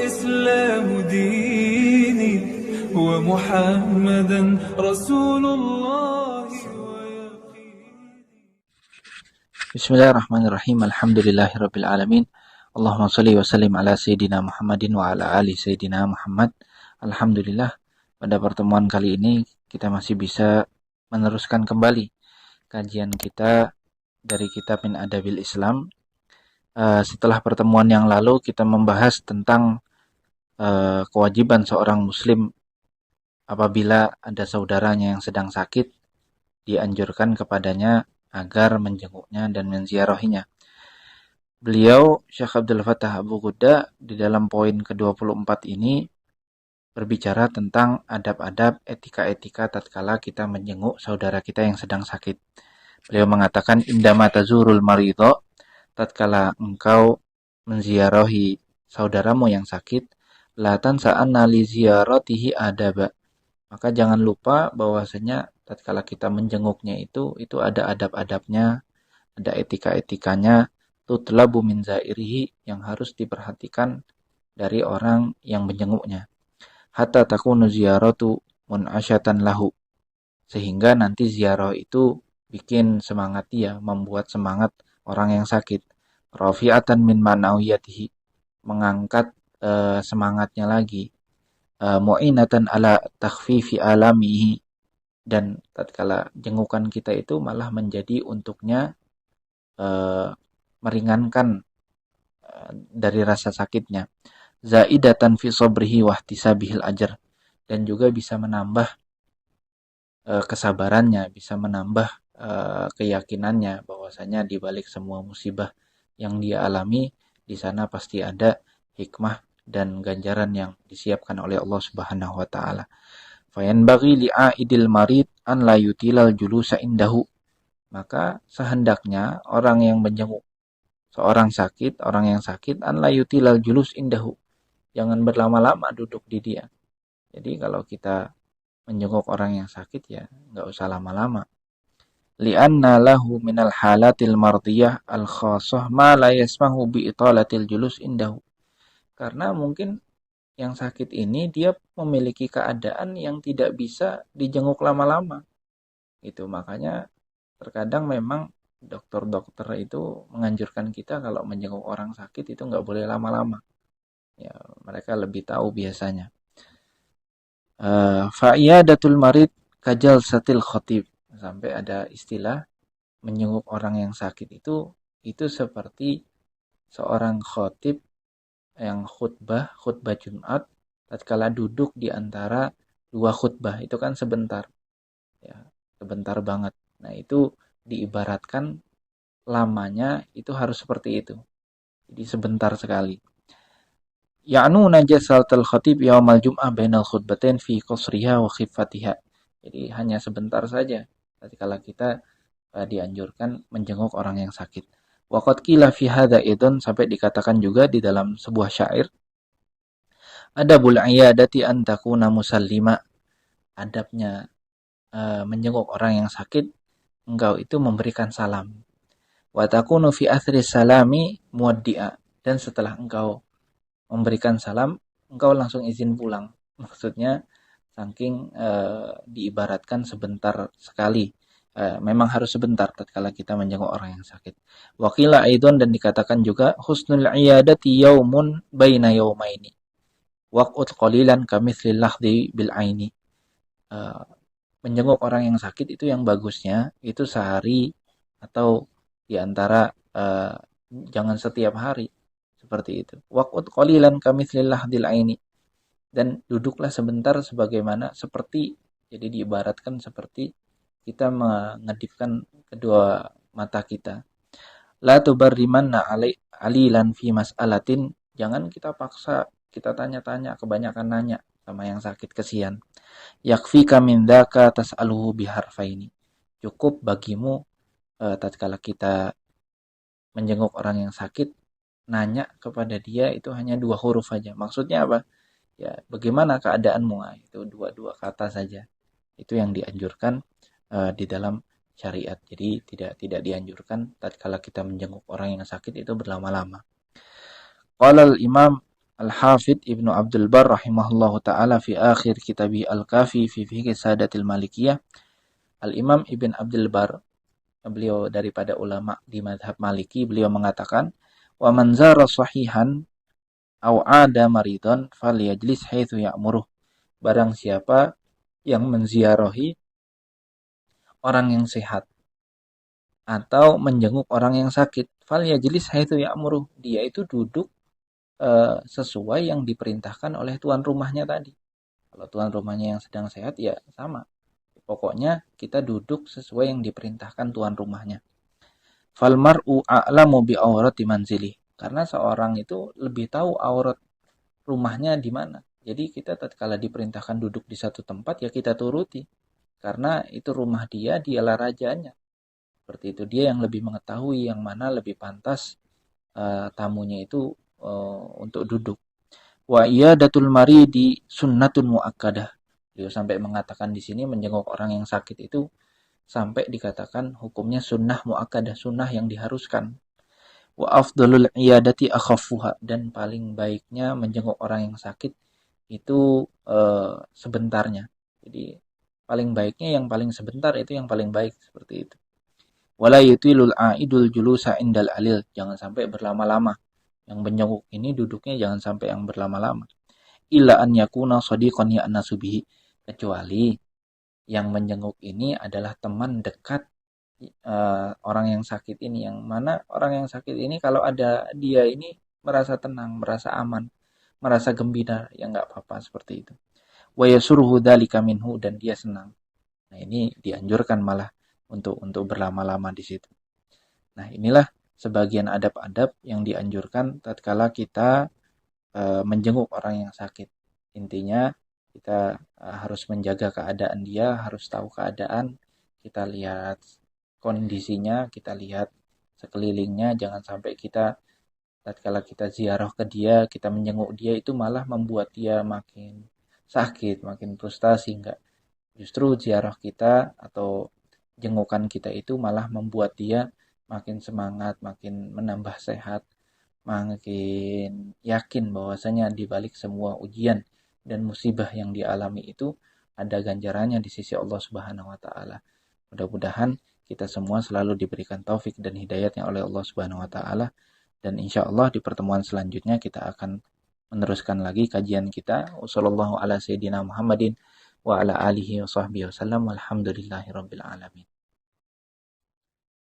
الإسلام ديني ومحمدا رسول الله Bismillahirrahmanirrahim. Alhamdulillahirabbil alamin. Allahumma shalli wa sallim ala sayyidina Muhammadin wa ala ali sayyidina Muhammad. Alhamdulillah, pada pertemuan kali ini kita masih bisa meneruskan kembali kajian kita dari kitab Min Adabil Islam. Setelah pertemuan yang lalu kita membahas tentang kewajiban seorang muslim apabila ada saudaranya yang sedang sakit, dianjurkan kepadanya agar menjenguknya dan menziarahinya. Beliau, Syekh Abdul Fattah Abu Ghudda, di dalam poin ke-24 ini berbicara tentang adab-adab, etika-etika tatkala kita menjenguk saudara kita yang sedang sakit. Beliau mengatakan, indama tazurul maridho, tatkala engkau menziarahi saudaramu yang sakit, la tansa anna li ziyaratihi adaba. Maka jangan lupa bahwasanya tatkala kita menjenguknya itu ada adab-adabnya, ada etika-etikanya, tutlabu min zairihi, yang harus diperhatikan dari orang yang menjenguknya. Hatta takunu ziyaratu mun'asyatan lahu, sehingga nanti ziarah itu bikin semangat dia, membuat semangat orang yang sakit. Rafi'atan min ma'nawiyatihi, mengangkat semangatnya lagi. Mu'inatan ala takhfifi alamihi, dan tatkala jengukan kita itu malah menjadi untuknya meringankan dari rasa sakitnya. Zaidatan fi sabrihi wa ihtisabihil ajr, dan juga bisa menambah kesabarannya, bisa menambah keyakinannya bahwasanya di balik semua musibah yang dia alami, di sana pasti ada hikmah dan ganjaran yang disiapkan oleh Allah Subhanahu wa taala. Fayanbaghi li'aidil marid an la yutilal julusa indahu, maka sehendaknya orang yang menjenguk seorang sakit, orang yang sakit, an la yutilal julus indahu, jangan berlama-lama duduk di dia. Jadi kalau kita menjenguk orang yang sakit, ya nggak usah lama-lama. Li'anna lahu minal halatil mardiyah al-khasah ma la yasmahu bi italatil julus indahu. Karena mungkin yang sakit ini dia memiliki keadaan yang tidak bisa dijenguk lama-lama. Itu makanya terkadang memang dokter-dokter itu menganjurkan kita kalau menjenguk orang sakit itu nggak boleh lama-lama. Ya, mereka lebih tahu biasanya. Fa'iyadatul marid kajal satil khotib, sampai ada istilah menjenguk orang yang sakit itu seperti seorang khotib yang khutbah Jumat, tatkala duduk di antara dua khutbah, itu kan sebentar, ya, sebentar banget. Nah, itu diibaratkan lamanya itu harus seperti itu. Jadi sebentar sekali. Ya'nu najasatul khatib yaumal jum'ah bainal khutbatain fi qasriha wa khifatiha. Jadi hanya sebentar saja tatkala kita dianjurkan menjenguk orang yang sakit. Waqad qila fi hadza idzan, sampai dikatakan juga di dalam sebuah syair, adabul iyadati an takuna musallima, adabnya menjenguk orang yang sakit, engkau itu memberikan salam. Wa takunu fi athri salami muwaddi'a, dan setelah engkau memberikan salam, engkau langsung izin pulang. Maksudnya saking diibaratkan sebentar sekali. Memang harus sebentar tatkala kita menjenguk orang yang sakit. Waqila aidon, dan dikatakan juga husnul iyadati yaumun baina yaumaini waqut qalilan kamithlil lahdhi bil aini. Menjenguk orang yang sakit itu yang bagusnya itu sehari atau di antara jangan setiap hari, seperti itu. Waqut qalilan kamithlil lahdhil aini, dan duduklah sebentar sebagaimana seperti, jadi diibaratkan seperti kita mengedipkan kedua mata kita. La tubarrimanna alilan fi mas'alatin, jangan kita paksa, kita tanya-tanya, kebanyakan nanya sama yang sakit, kesian. Yakfika min dzaka tas'aluhu biharfaini, cukup bagimu tatkala kita menjenguk orang yang sakit, nanya kepada dia itu hanya 2 huruf saja. Maksudnya apa? Ya, bagaimana keadaanmu? Itu 2 kata saja. Itu yang dianjurkan di dalam syariat. Jadi tidak dianjurkan tatkala kita menjenguk orang yang sakit itu berlama-lama. Qala al-Imam Al-Hafidh Ibnu Abdul Bar rahimahullahu ta'ala fi akhir kitabi Al-Kafi fi fiqh Sadatil Malikiyah. Al-Imam Ibn Abdul Bar, beliau daripada ulama di mazhab Maliki, beliau mengatakan, wa man zara sahihan aw ada maridon falyajlis haitsu ya'muruh. Barang siapa yang menziarahi orang yang sehat atau menjenguk orang yang sakit, falyajlis haitsu ya'muruh, dia itu duduk sesuai yang diperintahkan oleh tuan rumahnya tadi. Kalau tuan rumahnya yang sedang sehat, ya sama. Pokoknya kita duduk sesuai yang diperintahkan tuan rumahnya. Fal mar'u a'lamu bi aurati manzili. Karena seorang itu lebih tahu aurat rumahnya di mana. Jadi kita tatkala diperintahkan duduk di satu tempat, ya kita turuti. Karena itu rumah dia, dialah rajanya. Seperti itu, dia yang lebih mengetahui yang mana lebih pantas tamunya itu untuk duduk. Wa iyadatul maridi sunnatun muakkadah. Beliau sampai mengatakan di sini menjenguk orang yang sakit itu sampai dikatakan hukumnya sunnah muakkadah, sunnah yang diharuskan. Wa afdalul iyadati akhaffuha, dan paling baiknya menjenguk orang yang sakit itu sebentarnya. Jadi paling baiknya yang paling sebentar, itu yang paling baik, seperti itu. Wala yutilul aidul julusa indal alil, jangan sampai berlama-lama. Yang menjenguk ini duduknya jangan sampai yang berlama-lama. Illa an yakuna shadiqan ya'nasu bihi, kecuali yang menjenguk ini adalah teman dekat orang yang sakit ini, yang mana orang yang sakit ini kalau ada dia ini merasa tenang, merasa aman, merasa gembira, ya nggak apa-apa, seperti itu. Wa yasurhu dzalika minhu, dan dia senang. Nah, ini dianjurkan malah untuk berlama-lama di situ. Nah, inilah sebagian adab-adab yang dianjurkan tatkala kita menjenguk orang yang sakit. Intinya kita harus menjaga keadaan dia, harus tahu keadaan, kita lihat kondisinya, kita lihat sekelilingnya, jangan sampai kita tatkala kita ziarah ke dia, kita menjenguk dia itu malah membuat dia makin sakit, makin frustasi. Enggak. Justru ziarah kita atau jengukan kita itu malah membuat dia makin semangat, makin menambah sehat, makin yakin bahwasanya di balik semua ujian dan musibah yang dialami itu ada ganjarannya di sisi Allah Subhanahu wa taala. Mudah-mudahan kita semua selalu diberikan taufik dan hidayatnya oleh Allah Subhanahu wa taala, dan insya Allah di pertemuan selanjutnya kita akan meneruskan lagi kajian kita. Wassallallahu ala sayyidina Muhammadin wa ala alihi wa sahbihi wasallam. Walhamdulillahirabbil alamin.